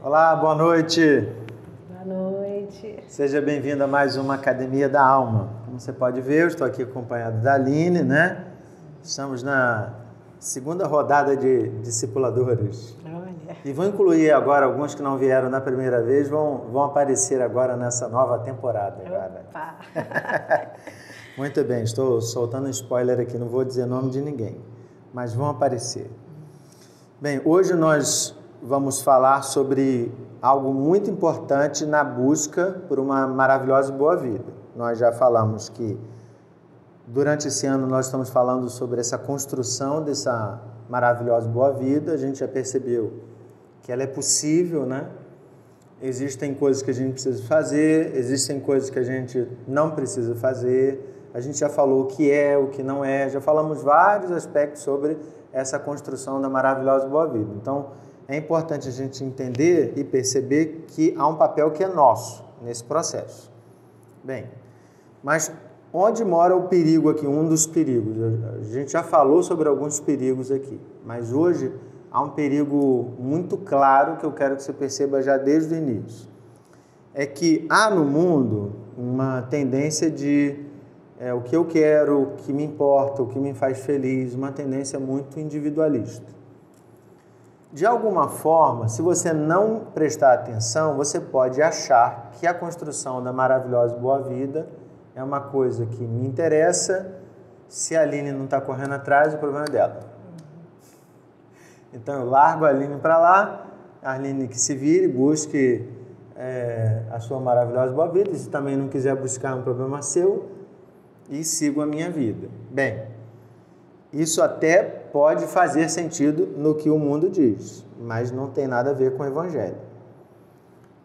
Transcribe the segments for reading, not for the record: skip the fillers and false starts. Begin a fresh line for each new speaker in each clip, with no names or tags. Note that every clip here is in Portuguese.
Olá, boa noite.
Boa noite.
Seja bem-vindo a mais uma Academia da Alma. Como você pode ver, eu estou aqui acompanhado da Aline, né? Estamos na segunda rodada de discipuladores.
Olha.
E vou incluir agora alguns que não vieram na primeira vez, vão aparecer agora nessa nova temporada.
Opa.
Muito bem, estou soltando um spoiler aqui, não vou dizer nome de ninguém, mas vão aparecer. Bem, hoje nós vamos falar sobre algo muito importante na busca por uma maravilhosa e boa vida. Nós já falamos que durante esse ano nós estamos falando sobre essa construção dessa maravilhosa e boa vida. A gente já percebeu que ela é possível, né? Existem coisas que a gente precisa fazer, existem coisas que a gente não precisa fazer. A gente já falou o que é, o que não é, já falamos vários aspectos sobre essa construção da maravilhosa e boa vida. Então, é importante a gente entender e perceber que há um papel que é nosso nesse processo. Bem, mas onde mora o perigo aqui? Um dos perigos. A gente já falou sobre alguns perigos aqui, mas hoje há um perigo muito claro que eu quero que você perceba já desde o início. É que há no mundo uma tendência de o que eu quero, o que me importa, o que me faz feliz, uma tendência muito individualista. De alguma forma, se você não prestar atenção, você pode achar que a construção da maravilhosa boa vida é uma coisa que me interessa. Se a Aline não está correndo atrás, o problema é dela. Então eu largo a Aline para lá, a Aline que se vire, busque a sua maravilhosa boa vida. Se também não quiser buscar, é um problema seu, e sigo a minha vida. Bem, isso até pode fazer sentido no que o mundo diz, mas não tem nada a ver com o Evangelho.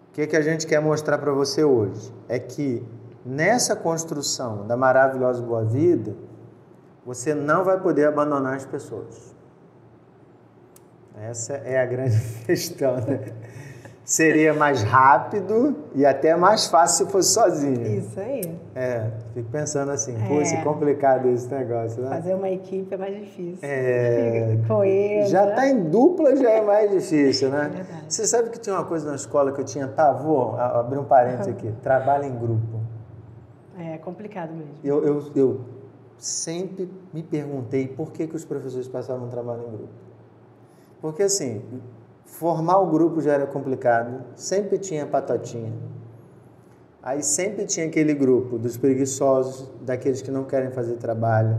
O que a gente quer mostrar para você hoje é que nessa construção da maravilhosa boa vida, você não vai poder abandonar as pessoas. Essa é a grande questão, né? Seria mais rápido e até mais fácil se fosse sozinho.
Isso aí.
Fico pensando assim, poxa, é complicado esse negócio, né?
Fazer uma equipe é mais difícil. Coesa.
Já tá em dupla, já é mais difícil, né?
É verdade.
Você sabe que tinha uma coisa na escola que eu tinha pavor? Abrir um parênteses aqui, trabalho em grupo.
É complicado mesmo.
Eu sempre me perguntei por que os professores passavam um trabalho em grupo. Porque assim, formar o grupo já era complicado, sempre tinha patotinha. Aí sempre tinha aquele grupo dos preguiçosos, daqueles que não querem fazer trabalho,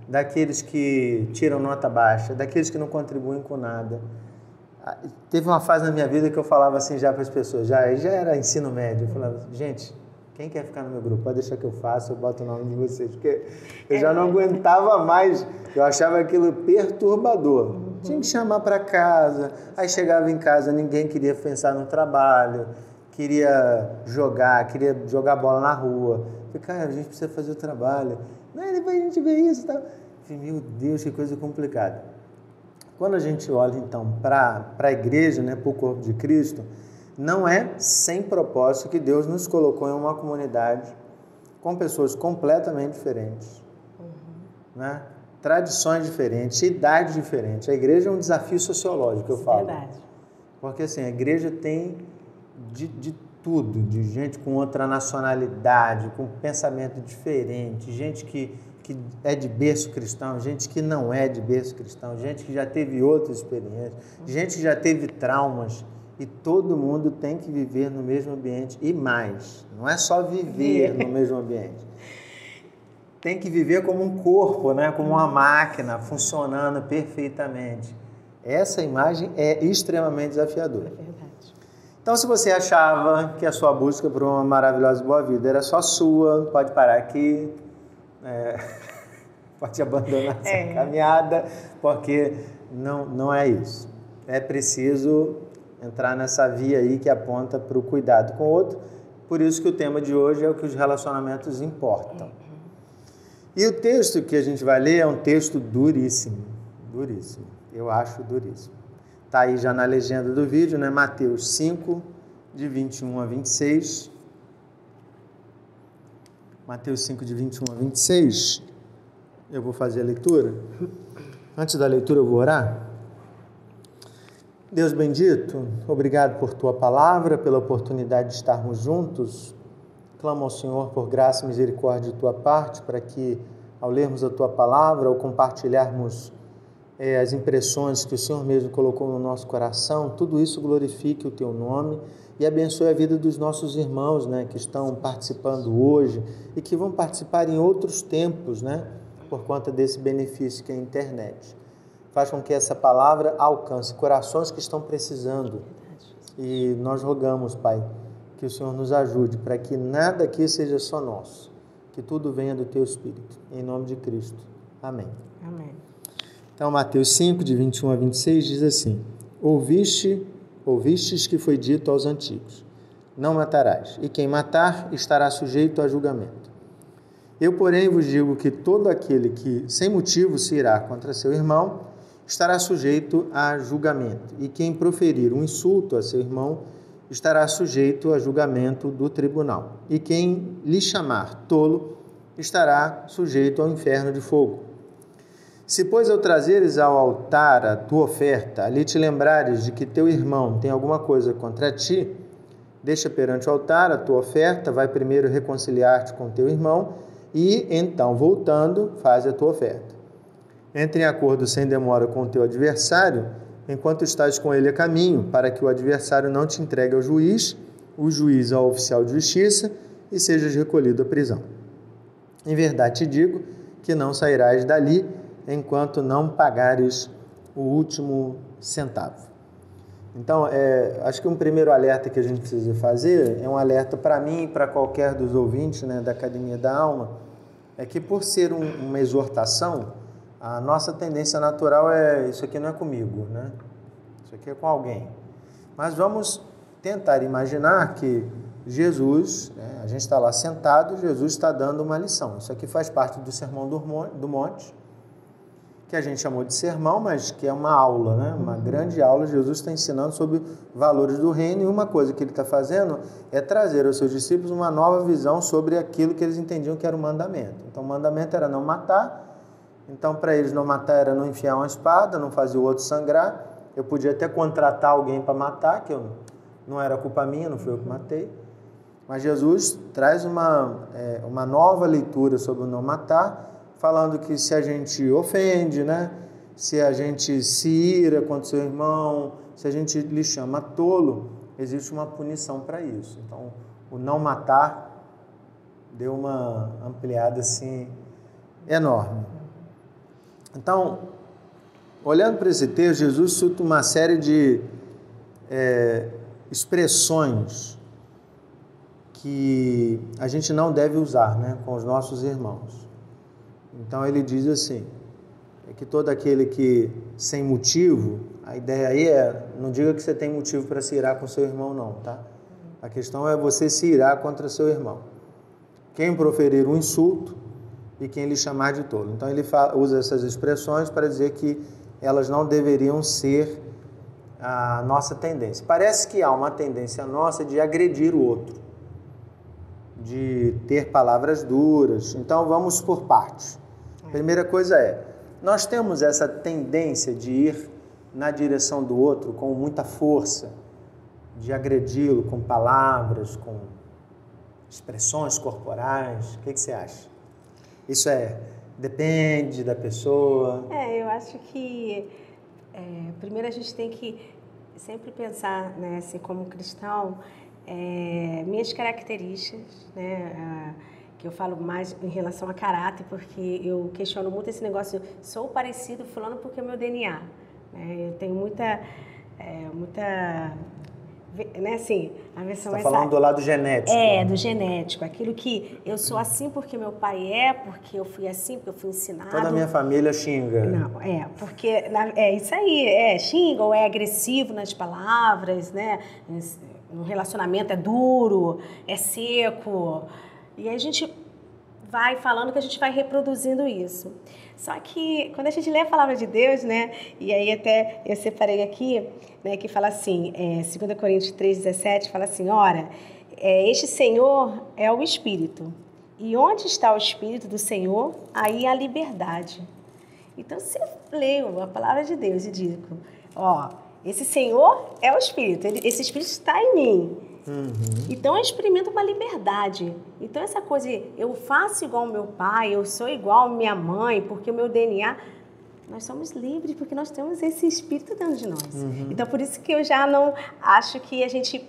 daqueles que tiram nota baixa, daqueles que não contribuem com nada. Teve uma fase na minha vida que eu falava assim já para as pessoas, já era ensino médio, eu falava, gente, quem quer ficar no meu grupo? Pode deixar que eu faço, eu boto o nome de vocês, porque eu já não aguentava mais, eu achava aquilo perturbador. Tinha que chamar para casa, aí chegava em casa, ninguém queria pensar no trabalho, queria jogar bola na rua. Falei, cara, a gente precisa fazer o trabalho. Não, depois a gente vê isso e tal. Falei, meu Deus, que coisa complicada. Quando a gente olha, então, para a igreja, né, para o corpo de Cristo, não é sem propósito que Deus nos colocou em uma comunidade com pessoas completamente diferentes, né? Tradições diferentes, idades diferentes. A igreja é um desafio sociológico, eu falo.
Verdade.
Porque assim, a igreja tem de tudo, de gente com outra nacionalidade, com pensamento diferente, gente que é de berço cristão, gente que não é de berço cristão, gente que já teve outras experiências, gente que já teve traumas, e todo mundo tem que viver no mesmo ambiente. E mais, não é só viver no mesmo ambiente. Tem que viver como um corpo, né? Como uma máquina, funcionando perfeitamente. Essa imagem é extremamente desafiadora.
É verdade.
Então, se você achava que a sua busca por uma maravilhosa boa vida era só sua, pode parar aqui, pode abandonar essa caminhada, porque não é isso. É preciso entrar nessa via aí que aponta para o cuidado com o outro. Por isso que o tema de hoje é o que os relacionamentos importam. E o texto que a gente vai ler é um texto duríssimo, duríssimo, eu acho duríssimo. Está aí já na legenda do vídeo, né? Mateus 5, de 21 a 26. Mateus 5, de 21 a 26. Eu vou fazer a leitura. Antes da leitura eu vou orar. Deus bendito, obrigado por Tua palavra, pela oportunidade de estarmos juntos. Clamo ao Senhor por graça e misericórdia de Tua parte, para que, ao lermos a Tua palavra, ao compartilharmos as impressões que o Senhor mesmo colocou no nosso coração, tudo isso glorifique o Teu nome e abençoe a vida dos nossos irmãos, né, que estão participando hoje e que vão participar em outros tempos, né, por conta desse benefício que é a internet. Faz com que essa palavra alcance corações que estão precisando. E nós rogamos, Pai, que o Senhor nos ajude para que nada aqui seja só nosso, que tudo venha do Teu Espírito. Em nome de Cristo. Amém.
Amém.
Então, Mateus 5, de 21 a 26, diz assim: Ouvistes que foi dito aos antigos: não matarás, e quem matar estará sujeito a julgamento. Eu, porém, vos digo que todo aquele que, sem motivo, se irá contra seu irmão, estará sujeito a julgamento, e quem proferir um insulto a seu irmão estará sujeito a julgamento do tribunal, e quem lhe chamar tolo estará sujeito ao inferno de fogo. Se, pois, ao trazeres ao altar a tua oferta, ali te lembrares de que teu irmão tem alguma coisa contra ti, deixa perante o altar a tua oferta, vai primeiro reconciliar-te com teu irmão, e então, voltando, faz a tua oferta. Entre em acordo sem demora com o teu adversário, enquanto estás com ele a caminho, para que o adversário não te entregue ao juiz, o juiz ao oficial de justiça, e sejas recolhido à prisão. Em verdade te digo que não sairás dali, enquanto não pagares o último centavo. Então, acho que um primeiro alerta que a gente precisa fazer é um alerta para mim e para qualquer dos ouvintes, né, da Academia da Alma, é que por ser uma exortação, a nossa tendência natural isso aqui não é comigo, né? Isso aqui é com alguém. Mas vamos tentar imaginar que Jesus, né, a gente está lá sentado, Jesus está dando uma lição. Isso aqui faz parte do Sermão do Monte, que a gente chamou de sermão, mas que é uma aula, né? Uma grande aula. Jesus está ensinando sobre valores do reino, e uma coisa que ele está fazendo é trazer aos seus discípulos uma nova visão sobre aquilo que eles entendiam que era o mandamento. Então, o mandamento era não matar. Então, para eles, não matar era não enfiar uma espada, não fazer o outro sangrar. Eu podia até contratar alguém para matar, que não era culpa minha, não fui eu que matei. Mas Jesus traz uma nova leitura sobre o não matar, falando que se a gente ofende, né? Se a gente se ira contra o seu irmão, se a gente lhe chama tolo, existe uma punição para isso. Então, o não matar deu uma ampliada assim enorme. Então, olhando para esse texto, Jesus cita uma série de expressões que a gente não deve usar, né, com os nossos irmãos. Então, ele diz assim, que todo aquele que, sem motivo, a ideia aí não diga que você tem motivo para se irar com seu irmão, não, tá? A questão é você se irar contra seu irmão. Quem proferir um insulto e quem lhe chamar de tolo. Então, ele usa essas expressões para dizer que elas não deveriam ser a nossa tendência. Parece que há uma tendência nossa de agredir o outro, de ter palavras duras. Então, vamos por partes. A primeira coisa nós temos essa tendência de ir na direção do outro com muita força, de agredi-lo com palavras, com expressões corporais. O que você acha? Isso depende da pessoa?
Eu acho que primeiro a gente tem que sempre pensar, né, assim, como cristão, minhas características, né, que eu falo mais em relação a caráter, porque eu questiono muito esse negócio, sou parecido fulano porque é meu DNA, né? Eu tenho muita, né, assim, a versão
mais... Você está falando do lado genético.
Do genético, aquilo que eu sou assim porque meu pai porque eu fui assim, porque eu fui ensinado.
Toda a minha família xinga.
Não, porque isso aí, xinga ou é agressivo nas palavras, né? No relacionamento é duro, é seco. E aí a gente vai falando que a gente vai reproduzindo isso. Só que quando a gente lê a palavra de Deus, né? E aí até eu separei aqui, né? Que fala assim, 2 Coríntios 3,17, fala assim, ora, este Senhor é o Espírito. E onde está o Espírito do Senhor, aí há liberdade. Então, se eu leio a palavra de Deus e digo, esse Senhor é o Espírito, esse Espírito está em mim. Então eu experimento uma liberdade. Então essa coisa, eu faço igual ao meu pai, eu sou igual à minha mãe, porque o meu DNA... Nós somos livres porque nós temos esse Espírito dentro de nós. Então por isso que eu já não acho que a gente...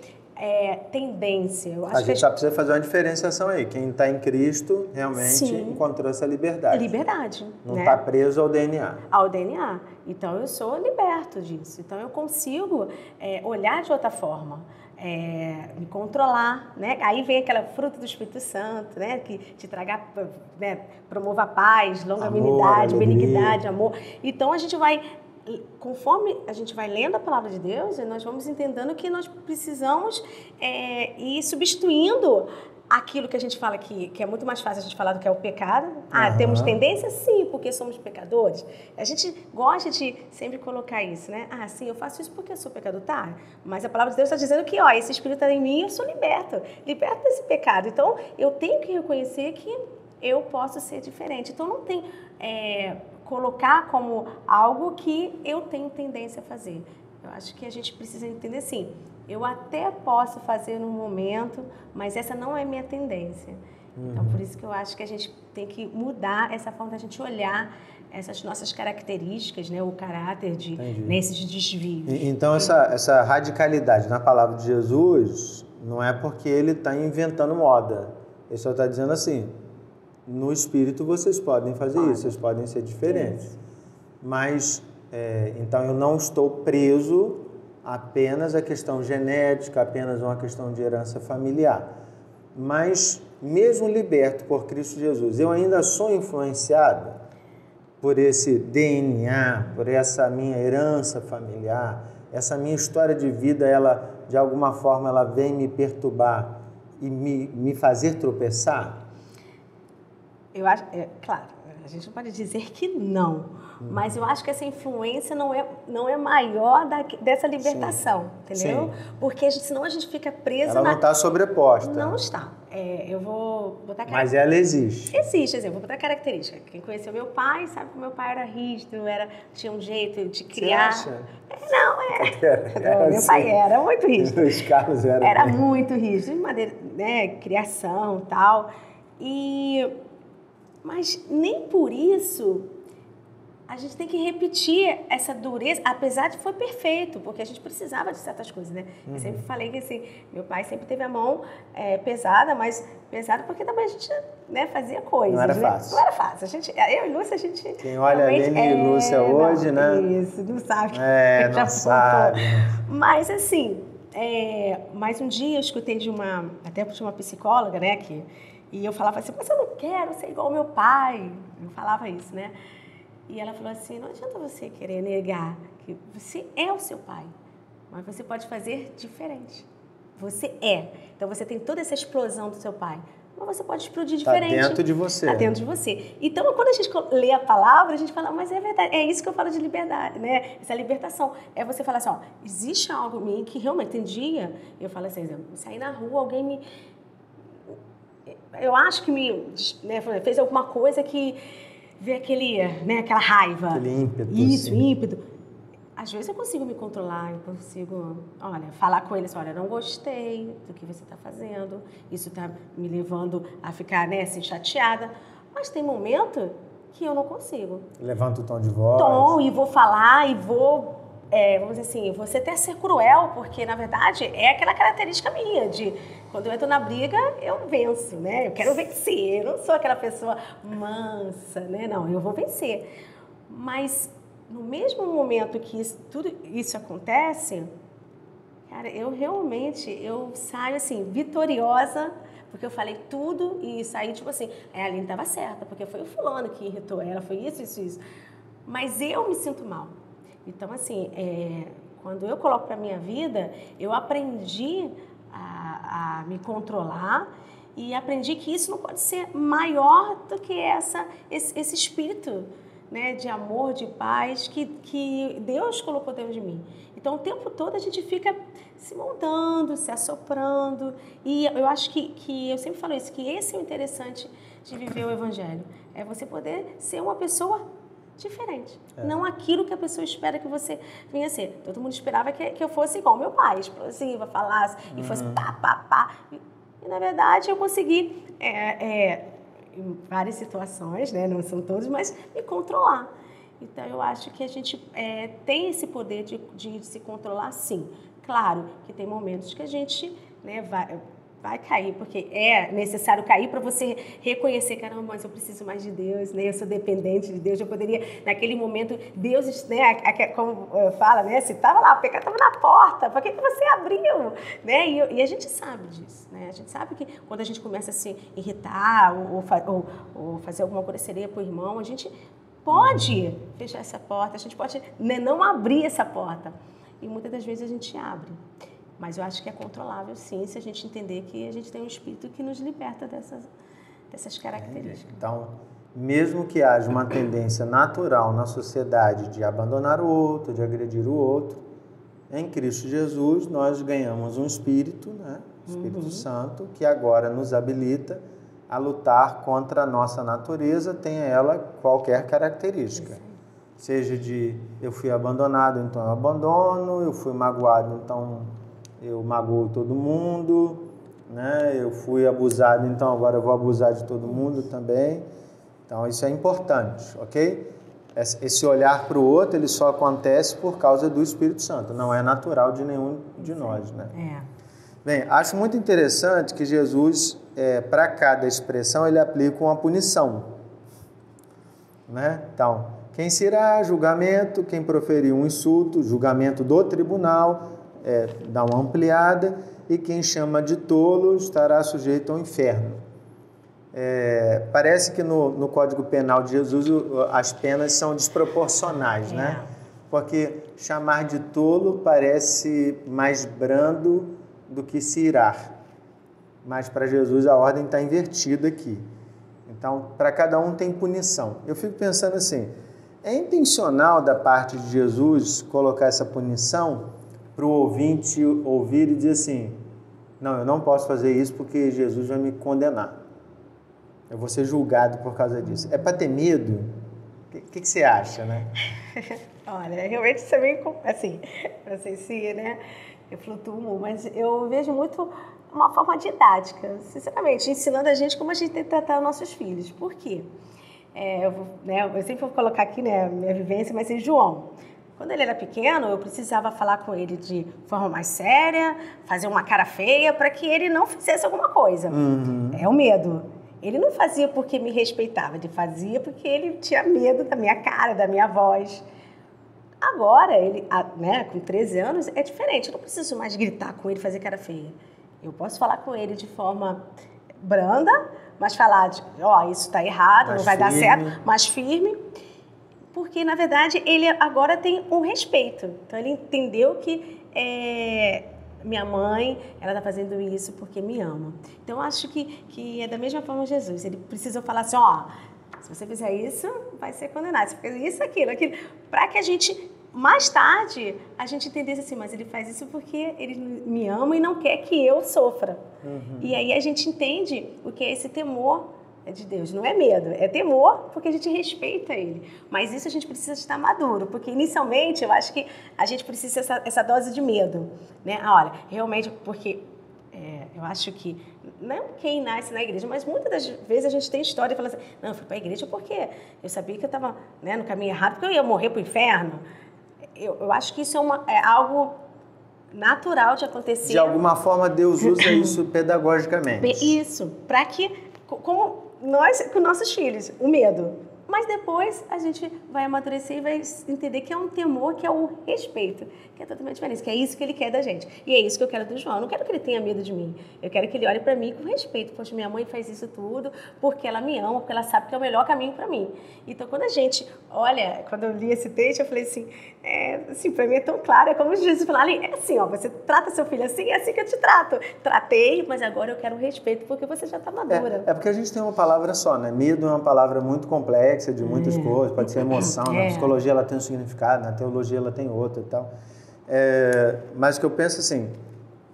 tendência. Eu acho
a gente só precisa fazer uma diferenciação aí. Quem está em Cristo realmente encontrou essa liberdade.
Liberdade.
Não está preso ao DNA.
Ao DNA. Então eu sou liberto disso. Então eu consigo olhar de outra forma. Me controlar, né? Aí vem aquela fruta do Espírito Santo, né? Que te traga, né? Promova a paz, longanimidade, benignidade, amor. Então a gente vai, conforme a gente vai lendo a palavra de Deus, nós vamos entendendo que nós precisamos ir substituindo aquilo que a gente fala que é muito mais fácil a gente falar do que é o pecado. Temos tendência? Sim, porque somos pecadores. A gente gosta de sempre colocar isso, né? Sim, eu faço isso porque eu sou pecador. Tá, mas a palavra de Deus está dizendo que, esse Espírito está em mim, eu sou liberto desse pecado. Então, eu tenho que reconhecer que eu posso ser diferente. Então, não tem colocar como algo que eu tenho tendência a fazer. Eu acho que a gente precisa entender assim, eu até posso fazer num momento, mas essa não é minha tendência. Então, por isso que eu acho que a gente tem que mudar essa forma da gente olhar essas nossas características, né, o caráter nesses desvios.
Então, essa radicalidade na palavra de Jesus não é porque ele está inventando moda. Ele só está dizendo assim, no Espírito vocês podem fazer isso, vocês podem ser diferentes. Isso. Mas, então, eu não estou preso apenas à questão genética, apenas uma questão de herança familiar. Mas, mesmo liberto por Cristo Jesus, eu ainda sou influenciado por esse DNA, por essa minha herança familiar, essa minha história de vida, ela, de alguma forma, ela vem me perturbar e me fazer tropeçar?
Eu acho, claro, a gente não pode dizer que não, mas eu acho que essa influência não é maior dessa libertação, entendeu? Sim. Porque senão a gente fica preso
ela não está sobreposta.
Não está. Eu vou botar
Mas ela existe.
Existe, eu vou botar característica. Quem conheceu meu pai sabe que meu pai era rígido, tinha um jeito de criar.
Você acha?
Não, meu pai era muito rígido.
Os Carlos
era muito rígido, de maneira, né, criação e tal. Mas nem por isso a gente tem que repetir essa dureza, apesar de foi perfeito, porque a gente precisava de certas coisas, né? Eu sempre falei que assim, meu pai sempre teve a mão pesada, mas pesada porque também a gente, né, fazia coisas.
Não era fácil.
Não era fácil. Eu e Lúcia, a gente...
Quem olha a Aline e Lúcia hoje, né?
Isso, não sabe.
Não sabe.
Mas assim, mais um dia eu escutei até de uma psicóloga, né, e eu falava assim, mas eu não quero ser igual ao meu pai. Eu falava isso, né? E ela falou assim, não adianta você querer negar que você é o seu pai, mas você pode fazer diferente. Você é. Então você tem toda essa explosão do seu pai, mas você pode explodir diferente.
Está dentro de você.
Está dentro de você. Então, quando a gente lê a palavra, a gente fala, mas é verdade. É isso que eu falo de liberdade, né? Essa libertação. É você falar assim, existe algo em mim que realmente tem dia, eu falo assim, sair na rua, alguém eu acho que fez alguma coisa que vê aquela raiva.
Aquele ímpeto.
Isso, sim. Ímpeto. Às vezes eu consigo me controlar, eu consigo, falar com ele assim, não gostei do que você está fazendo, isso está me levando a ficar, né, assim, chateada. Mas tem momento que eu não consigo.
Levanta o tom de voz.
E vou falar, e vou... vamos dizer assim, você até ser cruel, porque, na verdade, é aquela característica minha de... Quando eu entro na briga, eu venço, né? Eu quero vencer, eu não sou aquela pessoa mansa, né? Não, eu vou vencer. Mas, no mesmo momento que tudo isso acontece, cara, eu saio, assim, vitoriosa, porque eu falei tudo e saí, tipo assim, a Aline estava certa, porque foi o fulano que irritou ela, foi isso. Mas eu me sinto mal. Então, assim, quando eu coloco para a minha vida, eu aprendi a me controlar e aprendi que isso não pode ser maior do que esse espírito, né, de amor, de paz que Deus colocou dentro de mim. Então, o tempo todo a gente fica se moldando, se assoprando. E eu acho que eu sempre falo isso, que esse é o interessante de viver o Evangelho. É você poder ser uma pessoa diferente. Não aquilo que a pessoa espera que você venha ser. Todo mundo esperava que eu fosse igual meu pai, explosiva, falasse, e fosse pá, pá, pá. E, na verdade, eu consegui, em várias situações, né, não são todas, mas me controlar. Então, eu acho que a gente tem esse poder de se controlar, sim. Claro que tem momentos que a gente, né, vai cair, porque é necessário cair para você reconhecer, caramba, mas eu preciso mais de Deus, né? Eu sou dependente de Deus, eu poderia, naquele momento, Deus, né, como fala, né, se estava lá, o pecado estava na porta, por que você abriu? Né? E a gente sabe disso, né? A gente sabe que quando a gente começa a se irritar ou fazer alguma grosseria para o irmão, a gente pode fechar essa porta, a gente pode, né, não abrir essa porta. E muitas das vezes a gente abre. Mas eu acho que é controlável, sim, se a gente entender que a gente tem um espírito que nos liberta dessas características.
Então, mesmo que haja uma tendência natural na sociedade de abandonar o outro, de agredir o outro, em Cristo Jesus nós ganhamos um espírito, né? O Espírito Santo, que agora nos habilita a lutar contra a nossa natureza, tenha ela qualquer característica. Seja de eu fui abandonado, então eu abandono, eu fui magoado, então eu magoo todo mundo, né? Eu fui abusado, então agora eu vou abusar de todo mundo também. Então isso é importante, ok? Esse olhar para o outro, ele só acontece por causa do Espírito Santo, não é natural de nenhum de nós, né? Bem, acho muito interessante que Jesus, para cada expressão, ele aplica uma punição, né? Então, quem se irá, julgamento, quem proferir um insulto, julgamento do tribunal, dá uma ampliada, e quem chama de tolo estará sujeito ao inferno. Parece que no Código Penal de Jesus as penas são desproporcionais, né? Porque chamar de tolo parece mais brando do que se irar. Mas para Jesus a ordem está invertida aqui. Então, para cada um tem punição. Eu fico pensando assim, é intencional da parte de Jesus colocar essa punição para o ouvinte ouvir e dizer assim, não, eu não posso fazer isso porque Jesus vai me condenar. Eu vou ser julgado por causa disso. É para ter medo? O que você acha, né?
Olha, realmente isso é meio assim, não sei se, né, eu flutuo, mas eu vejo muito uma forma didática, sinceramente, ensinando a gente como a gente tem que tratar os nossos filhos. Por quê? Eu sempre vou colocar aqui, né, minha vivência, mas em João. Quando ele era pequeno, eu precisava falar com ele de forma mais séria, fazer uma cara feia, para que ele não fizesse alguma coisa. É o medo. Ele não fazia porque me respeitava, ele fazia porque ele tinha medo da minha cara, da minha voz. Agora, ele, né, com 13 anos, é diferente. Eu não preciso mais gritar com ele e fazer cara feia. Eu posso falar com ele de forma branda, mas falar de, isso está errado, não vai dar certo, mais firme. Porque, na verdade, ele agora tem um respeito. Então, ele entendeu que minha mãe, ela está fazendo isso porque me ama. Então, eu acho que é da mesma forma Jesus. Ele precisa falar assim, se você fizer isso, vai ser condenado. Se fizer isso, aquilo. Para que a gente, mais tarde, a gente entendesse assim, mas ele faz isso porque ele me ama e não quer que eu sofra. E aí a gente entende o que é esse temor de Deus. Não é medo, é temor porque a gente respeita ele. Mas isso a gente precisa estar maduro, porque inicialmente eu acho que a gente precisa essa dose de medo, né? Olha, realmente, porque eu acho que não quem nasce na igreja, mas muitas das vezes a gente tem história e fala assim, não, eu fui para a igreja porque eu sabia que eu estava, né, no caminho errado, porque eu ia morrer para o inferno. Eu acho que isso é algo natural de acontecer.
De alguma forma Deus usa isso pedagogicamente.
Isso, para que, com nossos filhos, o medo. Mas depois a gente vai amadurecer e vai entender que é um temor, que é o respeito, que é totalmente diferente, que é isso que ele quer da gente. E é isso que eu quero do João. Eu não quero que ele tenha medo de mim. Eu quero que ele olhe para mim com respeito. Poxa, minha mãe faz isso tudo porque ela me ama, porque ela sabe que é o melhor caminho para mim. Então, quando a gente olha, quando eu li esse texto, eu falei assim, para mim é tão claro, é como Jesus falou ali, é assim, você trata seu filho assim, é assim que eu te trato. Tratei, mas agora eu quero respeito porque você já está madura.
É porque a gente tem uma palavra só, né? Medo é uma palavra muito complexa, de muitas coisas, pode ser emoção, na psicologia ela tem um significado, na teologia ela tem outro e tal. Mas o que eu penso assim,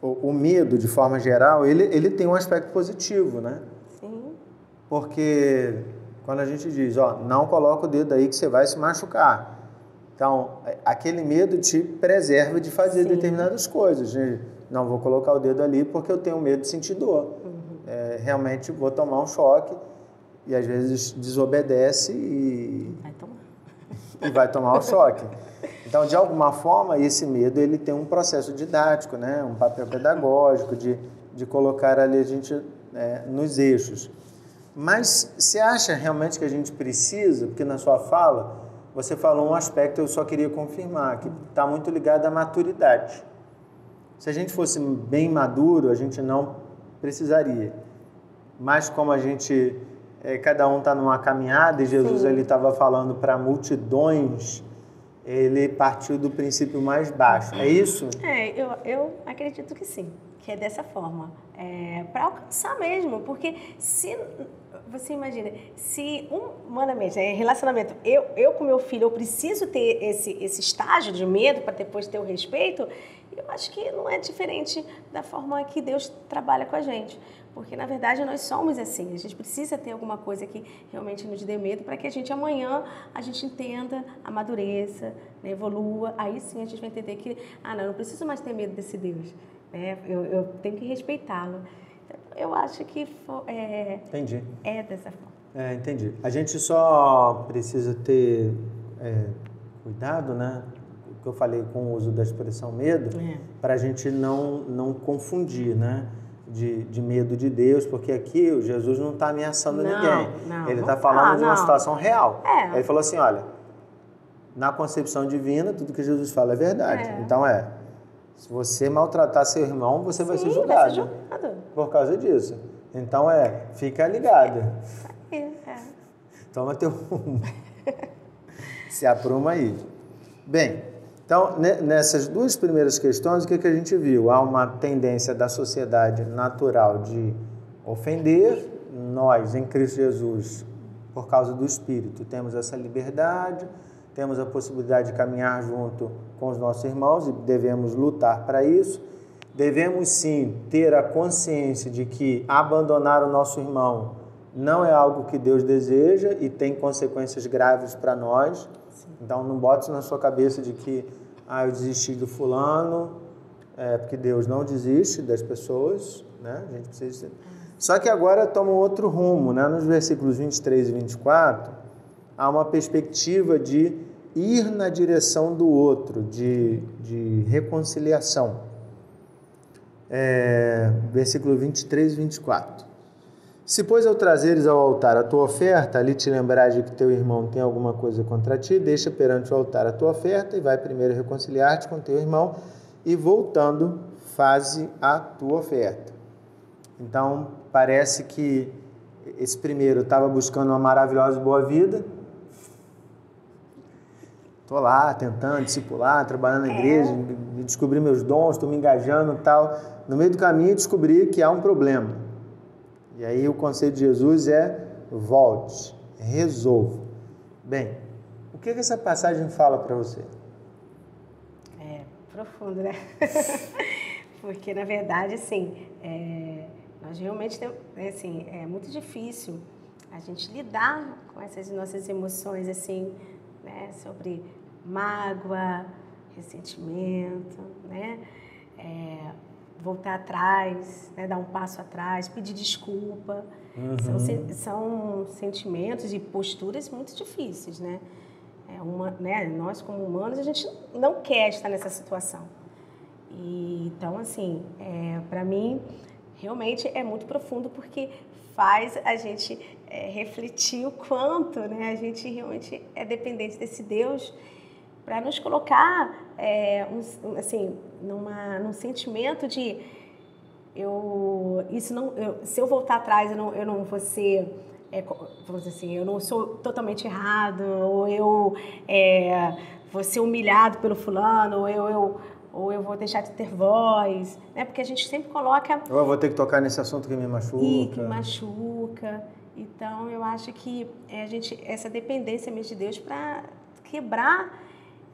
o medo, de forma geral, ele tem um aspecto positivo, né?
Sim.
Porque Quando a gente diz, ó, não coloca o dedo aí que você vai se machucar. Então, aquele medo te preserva de fazer determinadas coisas. Né? Não vou colocar o dedo ali porque eu tenho medo de sentir dor. Realmente vou tomar um choque e às vezes desobedece e vai tomar o choque. Então, de alguma forma, esse medo ele tem um processo didático, né? Um papel pedagógico de colocar ali a gente nos eixos. Mas você acha realmente que a gente precisa, porque na sua fala você falou um aspecto, eu só queria confirmar, que está muito ligado à maturidade. Se a gente fosse bem maduro, a gente não precisaria. Mas como a gente, cada um está numa caminhada e Jesus ele estava falando para multidões, ele partiu do princípio mais baixo. É isso?
Eu acredito que sim, que é dessa forma. Para alcançar mesmo, porque se você imagina, se humanamente, relacionamento, eu com meu filho, eu preciso ter esse estágio de medo para depois ter o respeito, eu acho que não é diferente da forma que Deus trabalha com a gente. Porque, na verdade, nós somos assim. A gente precisa ter alguma coisa que realmente nos dê medo para que a gente, amanhã, a gente entenda, amadureça, né, evolua. Aí sim a gente vai entender que, não preciso mais ter medo desse Deus. Né? Eu tenho que respeitá-lo. Então, eu acho que
Entendi.
É dessa forma.
Entendi. A gente só precisa ter cuidado, né? O que eu falei com o uso da expressão medo, para a gente não confundir, né? De medo de Deus, porque aqui Jesus não está ameaçando ninguém. Ele está falando de uma situação real. Ele falou assim, olha, na concepção divina, tudo que Jesus fala é verdade. Então se você maltratar seu irmão, você vai ser julgado.
Vai ser julgado.
Por causa disso. Então fica ligada. Toma teu rumo. Se apruma aí. Bem, então, nessas duas primeiras questões, o que a gente viu? Há uma tendência da sociedade natural de ofender. Nós, em Cristo Jesus, por causa do Espírito, temos essa liberdade, temos a possibilidade de caminhar junto com os nossos irmãos e devemos lutar para isso. Devemos, sim, ter a consciência de que abandonar o nosso irmão não é algo que Deus deseja e tem consequências graves para nós. Então, não bote isso na sua cabeça de que eu desisti do fulano, porque Deus não desiste das pessoas, né? A gente precisa... Só que agora toma outro rumo, né? Nos versículos 23 e 24, há uma perspectiva de ir na direção do outro, de reconciliação. Versículo 23 e 24. Se, pois, ao trazeres ao altar a tua oferta, ali te lembrar de que teu irmão tem alguma coisa contra ti, deixa perante o altar a tua oferta e vai primeiro reconciliar-te com teu irmão e, voltando, faze a tua oferta. Então, parece que esse primeiro estava buscando uma maravilhosa boa vida. Estou lá tentando discipular, trabalhando na igreja, descobri meus dons, estou me engajando e tal. No meio do caminho, descobri que há um problema. E aí o conselho de Jesus volte, resolva. Bem, o que essa passagem fala para você?
Profundo, né? Porque, na verdade, assim, nós realmente temos, assim, é muito difícil a gente lidar com essas nossas emoções, assim, né? Sobre mágoa, ressentimento, né? Voltar atrás, né? Dar um passo atrás, pedir desculpa. São sentimentos e posturas muito difíceis, né? Nós, como humanos, a gente não quer estar nessa situação. Então, assim, para mim, realmente é muito profundo, porque faz a gente refletir o quanto, né, a gente realmente é dependente desse Deus para nos colocar num sentimento de se eu voltar atrás, eu não vou ser, vamos dizer assim, eu não sou totalmente errado, ou eu vou ser humilhado pelo fulano, ou eu vou deixar de ter voz, né? Porque a gente sempre coloca...
Ou eu vou ter que tocar nesse assunto que me machuca.
Que machuca. Então, eu acho que essa dependência mesmo de Deus para quebrar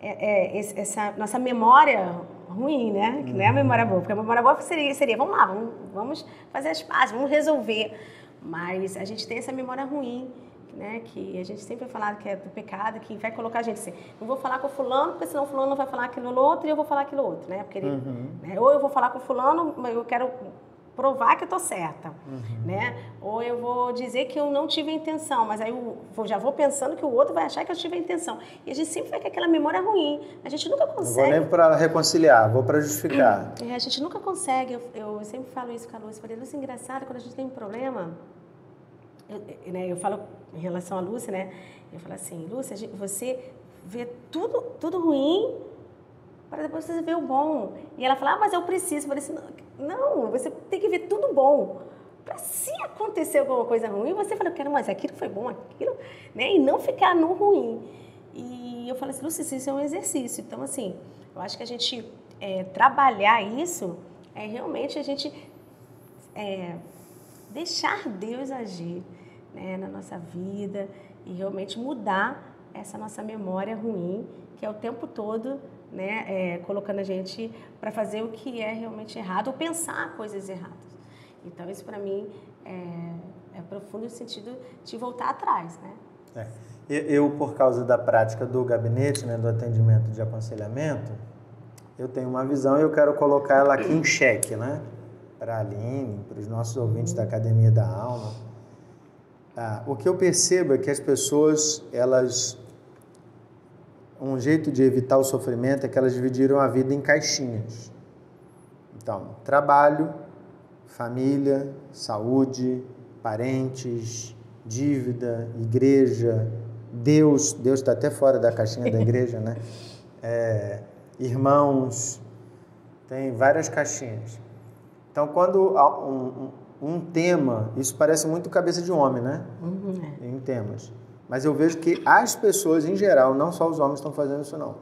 essa nossa memória ruim, né? Que não é a memória boa, porque a memória boa seria vamos lá, vamos fazer as pazes, vamos resolver. Mas a gente tem essa memória ruim, né, que a gente sempre vai falar que é do pecado, que vai colocar a gente assim, não vou falar com o fulano, porque senão o fulano não vai falar aquilo outro e eu vou falar aquilo outro, né? Porque ele, né, ou eu vou falar com o fulano, mas eu quero provar que eu tô certa, né? Ou eu vou dizer que eu não tive a intenção, mas aí eu já vou pensando que o outro vai achar que eu tive a intenção. E a gente sempre vai com aquela memória ruim. A gente nunca consegue.
Não vou nem para reconciliar, vou para justificar.
A gente nunca consegue. Eu sempre falo isso com a Lúcia. Falei, Lúcia, engraçado, quando a gente tem um problema, eu falo em relação a Lúcia, né? Eu falo assim, Lúcia, você vê tudo ruim para depois você ver o bom. E ela fala, mas eu preciso. Eu falei assim, não, você tem que ver tudo bom. Para se acontecer alguma coisa ruim, você fala, quero mais aquilo foi bom, aquilo, né? E não ficar no ruim. E eu falei assim, Lúcia, isso é um exercício. Então, assim, eu acho que a gente trabalhar isso é realmente a gente deixar Deus agir, né, na nossa vida e realmente mudar essa nossa memória ruim, que é o tempo todo, né, colocando a gente para fazer o que é realmente errado ou pensar coisas erradas. Então, isso para mim é profundo no sentido de voltar atrás, né?
Eu, por causa da prática do gabinete, né, do atendimento de aconselhamento, eu tenho uma visão e eu quero colocar ela aqui em xeque, né? Para a Aline, para os nossos ouvintes da Academia da Alma. O que eu percebo é que as pessoas, um jeito de evitar o sofrimento é que elas dividiram a vida em caixinhas. Então, trabalho, família, saúde, parentes, dívida, igreja, Deus está até fora da caixinha da igreja, né? Irmãos, tem várias caixinhas. Então, quando um tema, isso parece muito cabeça de homem, né? Em temas. Mas eu vejo que as pessoas, em geral, não só os homens estão fazendo isso, não.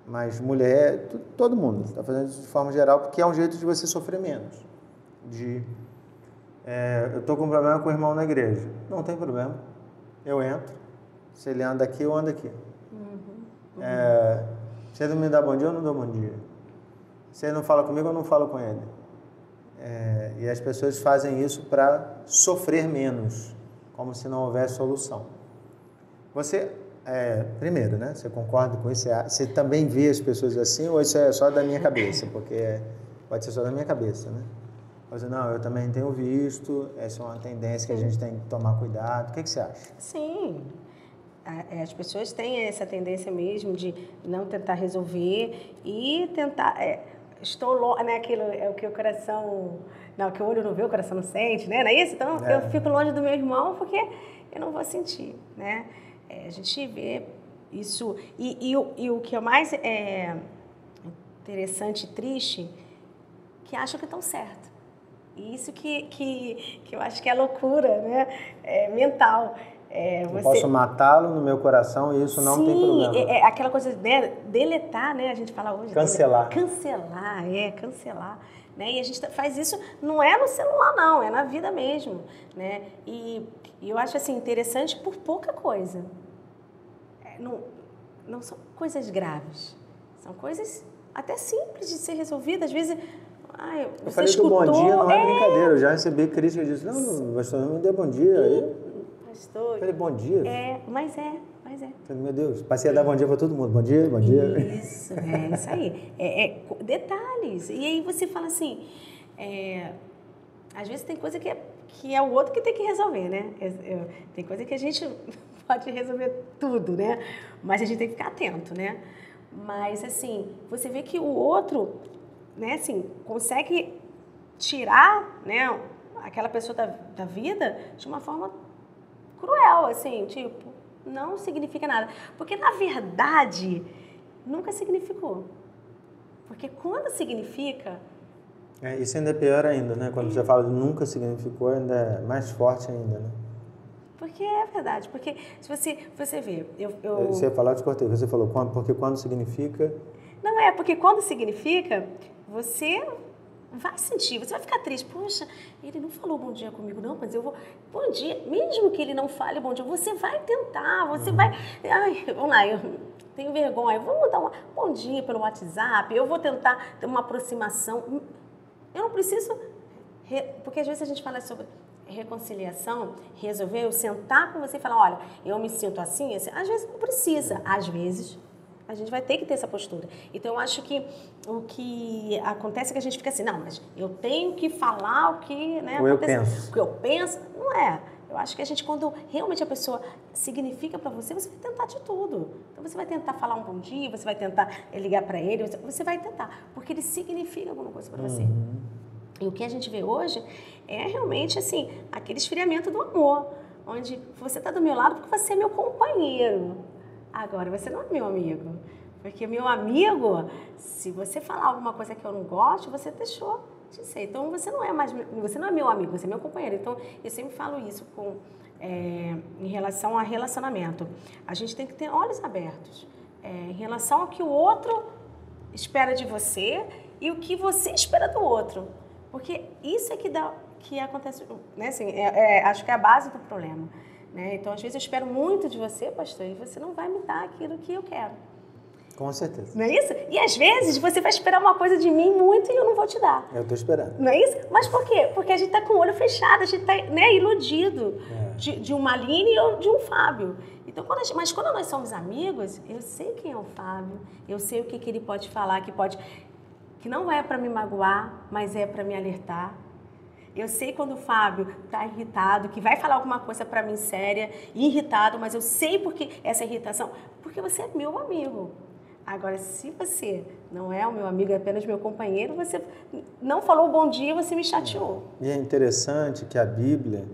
Mas mulher, todo mundo está fazendo isso de forma geral, porque é um jeito de você sofrer menos. Eu estou com um problema com o irmão na igreja. Não tem problema. Eu entro. Se ele anda aqui, eu ando aqui. Se ele não me dá bom dia, eu não dou bom dia. Se ele não fala comigo, eu não falo com ele. E as pessoas fazem isso para sofrer menos, como se não houvesse solução. Você, primeiro, né? Você concorda com isso? Você também vê as pessoas assim ou isso é só da minha cabeça? Porque pode ser só da minha cabeça, né? Você, não, eu também tenho visto, essa é uma tendência que a gente tem que tomar cuidado. O que você acha?
Sim. As pessoas têm essa tendência mesmo de não tentar resolver e tentar... estou longe, né? Aquilo é o que o coração... Não, que o olho não vê, o coração não sente, né? Não é isso? Então, eu fico longe do meu irmão porque eu não vou sentir, né? A gente vê isso... E o que é mais interessante e triste, que acham que estão certo. E isso que eu acho que é loucura, né? Mental.
Eu posso matá-lo no meu coração e isso não tem problema.
Sim, aquela coisa de deletar, né? A gente fala hoje.
Cancelar.
Cancelar. Né? E a gente faz isso, não é no celular, não, é na vida mesmo. Né? E eu acho assim, interessante por pouca coisa. Não são coisas graves. São coisas até simples de ser resolvidas. Às vezes...
eu falei que o bom dia não é brincadeira. Eu já recebi crítica disso. Não, pastor, não me dê bom dia.
Pastor.
Eu falei, bom dia?
Mas é.
Falei, meu Deus, passei a dar bom dia para todo mundo. Bom dia.
Isso aí. Detalhes. E aí você fala assim, às vezes tem coisa que é o outro que tem que resolver, né? Tem coisa que a gente pode resolver tudo, né? Mas a gente tem que ficar atento, né? Mas, assim, você vê que o outro... né, assim, consegue tirar, né, aquela pessoa da vida de uma forma cruel, assim, tipo, não significa nada. Porque, na verdade, nunca significou. Porque quando significa...
Isso ainda é pior ainda, né? Quando você fala de nunca significou, ainda é mais forte ainda, né?
Porque é verdade. Porque, se você vê...
Você ia falar, eu te cortei. Você falou, porque quando significa...
Não, porque quando significa... Você vai sentir, você vai ficar triste. Poxa, ele não falou bom dia comigo, não, mas eu vou... Bom dia, mesmo que ele não fale bom dia, você vai tentar, você vai... Vamos lá, eu tenho vergonha, eu vou mandar um bom dia pelo WhatsApp, eu vou tentar ter uma aproximação. Eu não preciso... Porque às vezes a gente fala sobre reconciliação, resolver, eu sentar com você e falar, olha, eu me sinto assim, assim. Às vezes não precisa, às vezes a gente vai ter que ter essa postura. Então, eu acho que o que acontece é que a gente fica assim, não, mas eu tenho que falar o que, né,
o que
eu penso. Não é. Eu acho que a gente, quando realmente a pessoa significa para você, você vai tentar de tudo. Então, você vai tentar falar um bom dia, você vai tentar ligar para ele, você vai tentar, porque ele significa alguma coisa para você. E o que a gente vê hoje é realmente, assim, aquele esfriamento do amor, onde você está do meu lado porque você é meu companheiro. Agora, você não é meu amigo. Porque meu amigo, se você falar alguma coisa que eu não gosto, você deixou de ser. Então, você não é meu amigo, você é meu companheiro. Então, eu sempre falo isso em relação a relacionamento. A gente tem que ter olhos abertos em relação ao que o outro espera de você e o que você espera do outro. Porque isso é que acontece, né? Assim, acho que é a base do problema. Né? Então, às vezes, eu espero muito de você, pastor, e você não vai me dar aquilo que eu quero.
Com certeza.
Não é isso? E, às vezes, você vai esperar uma coisa de mim muito e eu não vou te dar.
Eu estou esperando.
Não é isso? Mas por quê? Porque a gente está com o olho fechado, a gente está, né, iludido de uma Aline ou de um Fábio. Então, mas quando nós somos amigos, eu sei quem é o Fábio, eu sei o que ele pode falar, que não é para me magoar, mas é para me alertar. Eu sei quando o Fábio está irritado, que vai falar alguma coisa para mim séria, irritado, mas eu sei porque essa irritação, porque você é meu amigo. Agora, se você não é o meu amigo, é apenas meu companheiro, você não falou bom dia, você me chateou.
E é interessante que a Bíblia,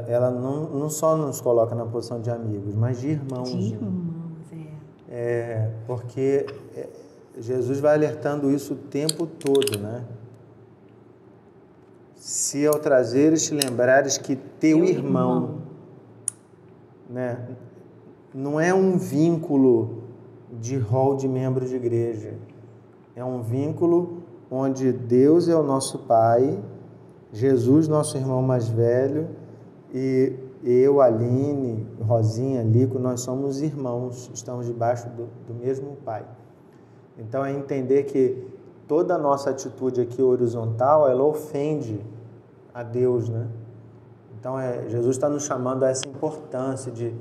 ela não só nos coloca na posição de amigos, mas de irmãos.
De irmãos,
porque Jesus vai alertando isso o tempo todo, né? Se ao trazeres te lembrares que teu irmão, né, não é um vínculo de rol de membro de igreja, é um vínculo onde Deus é o nosso Pai, Jesus, nosso irmão mais velho, e eu, Aline, Rosinha, Lico, nós somos irmãos, estamos debaixo do mesmo Pai. Então é entender que toda a nossa atitude aqui horizontal, ela ofende a Deus, né? Então, Jesus está nos chamando a essa importância de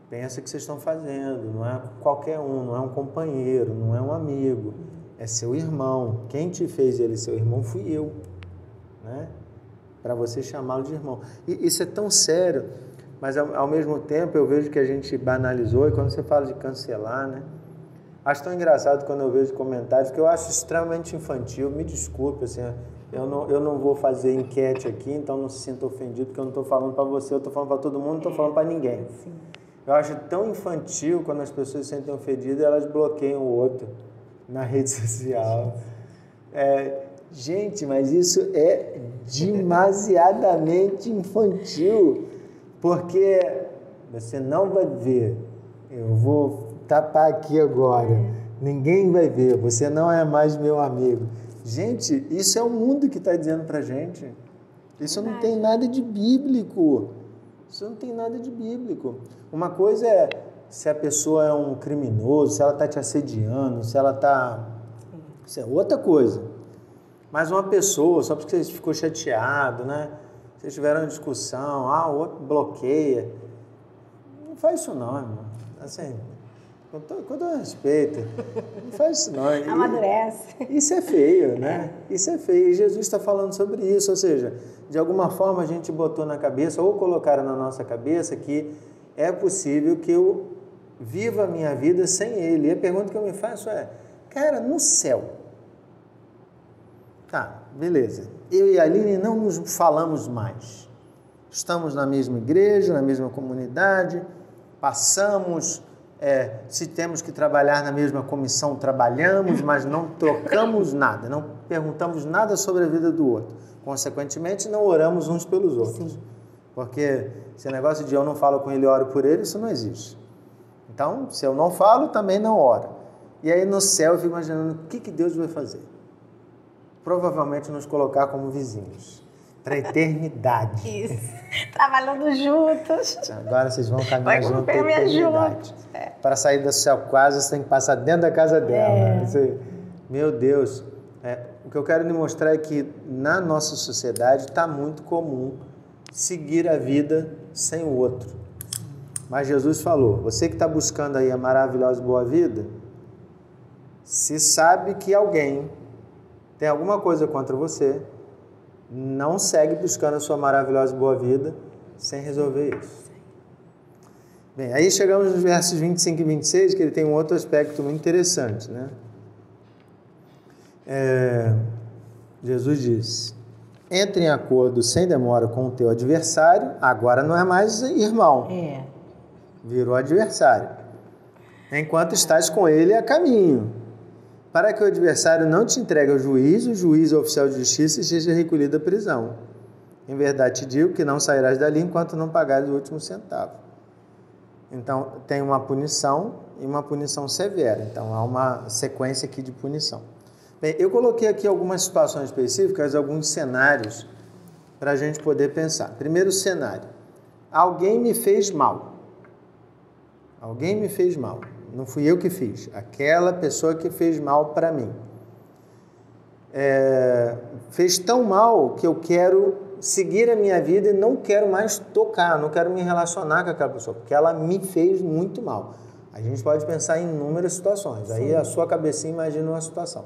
pensa o que vocês estão fazendo, não é qualquer um, não é um companheiro, não é um amigo, é seu irmão. Quem te fez ele seu irmão fui eu, né? Para você chamá-lo de irmão. E isso é tão sério, mas ao mesmo tempo eu vejo que a gente banalizou, e quando você fala de cancelar, né? Acho tão engraçado quando eu vejo comentários que eu acho extremamente infantil, me desculpe, assim, eu não vou fazer enquete aqui, então não se sinta ofendido, porque eu não estou falando para você, eu estou falando para todo mundo, não estou falando para ninguém.
Sim.
Eu acho tão infantil quando as pessoas se sentem ofendidas, elas bloqueiam o outro na rede social. Gente, mas isso é demasiadamente infantil, porque você não vai ver, eu vou tapar aqui agora, ninguém vai ver, você não é mais meu amigo. Gente, isso é o mundo que está dizendo para a gente. Isso não tem nada de bíblico. Isso não tem nada de bíblico. Uma coisa é se a pessoa é um criminoso, se ela está te assediando, se ela está... Isso é outra coisa. Mas uma pessoa, só porque você ficou chateado, né? Vocês tiveram uma discussão, o outro bloqueia. Não faz isso não, irmão. Assim... Com todo respeito, não faz isso não.
Amadurece.
Isso é feio, né? Isso é feio. E Jesus está falando sobre isso, ou seja, de alguma forma a gente botou na cabeça, ou colocaram na nossa cabeça, que é possível que eu viva a minha vida sem Ele. E a pergunta que eu me faço é, cara, no céu, tá, beleza, eu e a Aline não nos falamos mais. Estamos na mesma igreja, na mesma comunidade, passamos... se temos que trabalhar na mesma comissão, trabalhamos, mas não trocamos nada, não perguntamos nada sobre a vida do outro. Consequentemente, não oramos uns pelos outros. Sim. Porque esse negócio de eu não falo com ele e oro por ele, isso não existe. Então, se eu não falo, também não oro. E aí no céu eu fico imaginando o que Deus vai fazer. Provavelmente nos colocar como vizinhos. Para a eternidade.
Isso. Trabalhando juntos.
Agora vocês vão caminhar juntos para a eternidade. Para sair do céu quase, você tem que passar dentro da casa dela. Meu Deus. O que eu quero lhe mostrar é que na nossa sociedade está muito comum seguir a vida sem o outro. Mas Jesus falou, você que está buscando aí a maravilhosa boa vida, se sabe que alguém tem alguma coisa contra você, não segue buscando a sua maravilhosa boa vida sem resolver isso. Bem, aí chegamos nos versos 25 e 26, que ele tem um outro aspecto muito interessante, né? Jesus diz, entre em acordo sem demora com o teu adversário, agora não é mais irmão, virou adversário, enquanto estás com ele a caminho, para que o adversário não te entregue ao juiz, o juiz ao oficial de justiça e seja recolhido à prisão. Em verdade te digo que não sairás dali enquanto não pagares o último centavo. Então, tem uma punição e uma punição severa. Então, há uma sequência aqui de punição. Bem, eu coloquei aqui algumas situações específicas, alguns cenários para a gente poder pensar. Primeiro cenário, alguém me fez mal. Alguém me fez mal. Não fui eu que fiz, aquela pessoa que fez mal para mim. Fez tão mal que eu quero seguir a minha vida e não quero mais tocar, não quero me relacionar com aquela pessoa, porque ela me fez muito mal. A gente pode pensar em inúmeras situações. Sim. Aí a sua cabecinha imagina uma situação.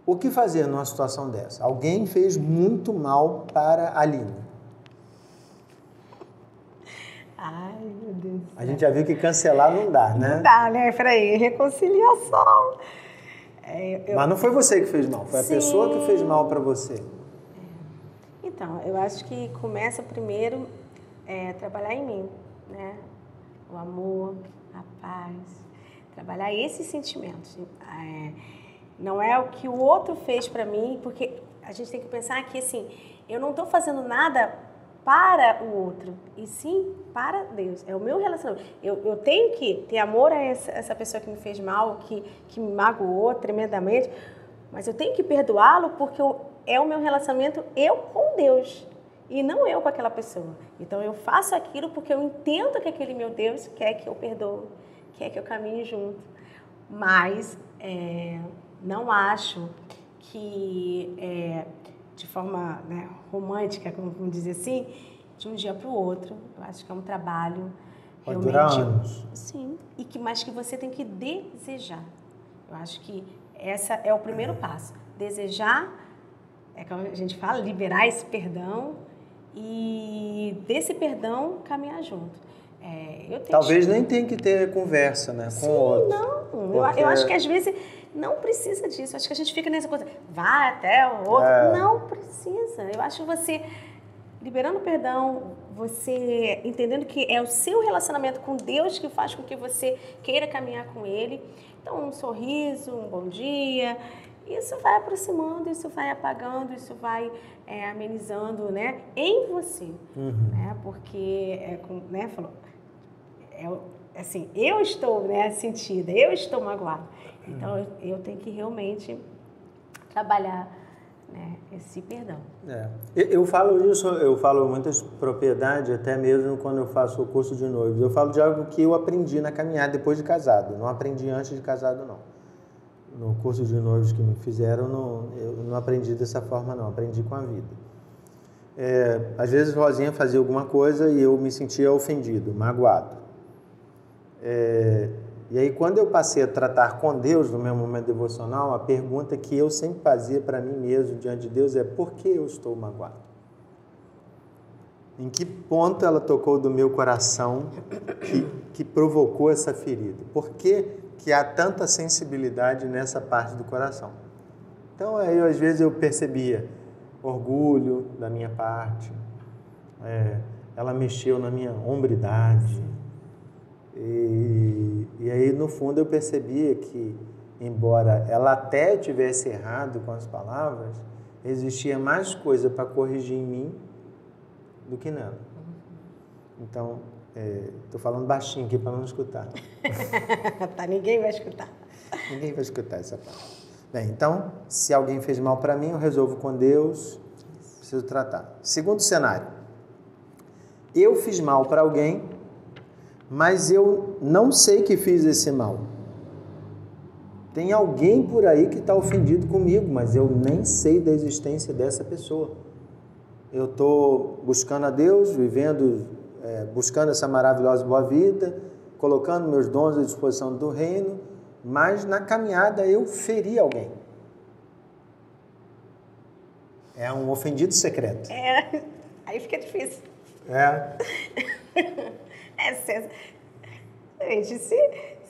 O que fazer numa situação dessa? Alguém fez muito mal para a Aline.
Ai, meu Deus.
A gente já viu que cancelar não dá, né?
Não dá, né? Peraí, reconciliação.
Mas não foi você que fez mal, foi a pessoa que fez mal para você.
Então, eu acho que começa primeiro trabalhar em mim, né? O amor, a paz, trabalhar esses sentimentos. Não é o que o outro fez para mim, porque a gente tem que pensar que, assim, eu não estou fazendo nada para o outro, e sim para Deus. É o meu relacionamento. Eu tenho que ter amor a essa pessoa que me fez mal, que me magoou tremendamente, mas eu tenho que perdoá-lo porque é o meu relacionamento eu com Deus e não eu com aquela pessoa. Então eu faço aquilo porque eu entendo que aquele meu Deus quer que eu perdoe, quer que eu caminhe junto. Mas não acho que de forma, né, romântica, como vamos dizer assim, de um dia para o outro. Eu acho que é um trabalho
pode durar anos.
Sim, mas que você tem que desejar. Eu acho que esse é o primeiro passo. Desejar, como a gente fala, liberar esse perdão e desse perdão caminhar junto.
Talvez nem tenha que ter conversa, né, com o outro.
Não. Porque... Eu acho que às vezes não precisa disso. Acho que a gente fica nessa coisa, vai até o outro. Não precisa. Eu acho que você, liberando o perdão, você entendendo que é o seu relacionamento com Deus que faz com que você queira caminhar com Ele. Então, um sorriso, um bom dia, isso vai aproximando, isso vai apagando, isso vai amenizando, né, em você. Né? Porque, né, falou, assim, eu estou, né, sentida, eu estou magoada. Então, eu tenho que realmente trabalhar, né, esse perdão.
Eu falo isso, eu falo muitas propriedades, até mesmo quando eu faço o curso de noivos. Eu falo de algo que eu aprendi na caminhada depois de casado. Não aprendi antes de casado, não. No curso de noivos que me fizeram, eu não aprendi dessa forma, não. Aprendi com a vida. Às vezes, Rosinha fazia alguma coisa e eu me sentia ofendido, magoado. E aí, quando eu passei a tratar com Deus no meu momento devocional, a pergunta que eu sempre fazia para mim mesmo diante de Deus é: por que eu estou magoado? Em que ponto ela tocou do meu coração que provocou essa ferida? Por que há tanta sensibilidade nessa parte do coração? Então, aí, às vezes, eu percebia orgulho da minha parte, ela mexeu na minha hombridade. E aí, no fundo, eu percebia que, embora ela até tivesse errado com as palavras, existia mais coisa para corrigir em mim do que nela. Então, estou falando baixinho aqui para não escutar.
Ninguém vai escutar.
Ninguém vai escutar essa parte. Bem, então, se alguém fez mal para mim, eu resolvo com Deus, preciso tratar. Segundo cenário, eu fiz mal para alguém, mas eu não sei que fiz esse mal. Tem alguém por aí que está ofendido comigo, mas eu nem sei da existência dessa pessoa. eu estou buscando a Deus, vivendo, buscando essa maravilhosa boa vida, colocando meus dons à disposição do reino, mas na caminhada eu feri alguém. É um ofendido secreto.
Aí fica difícil. Gente, se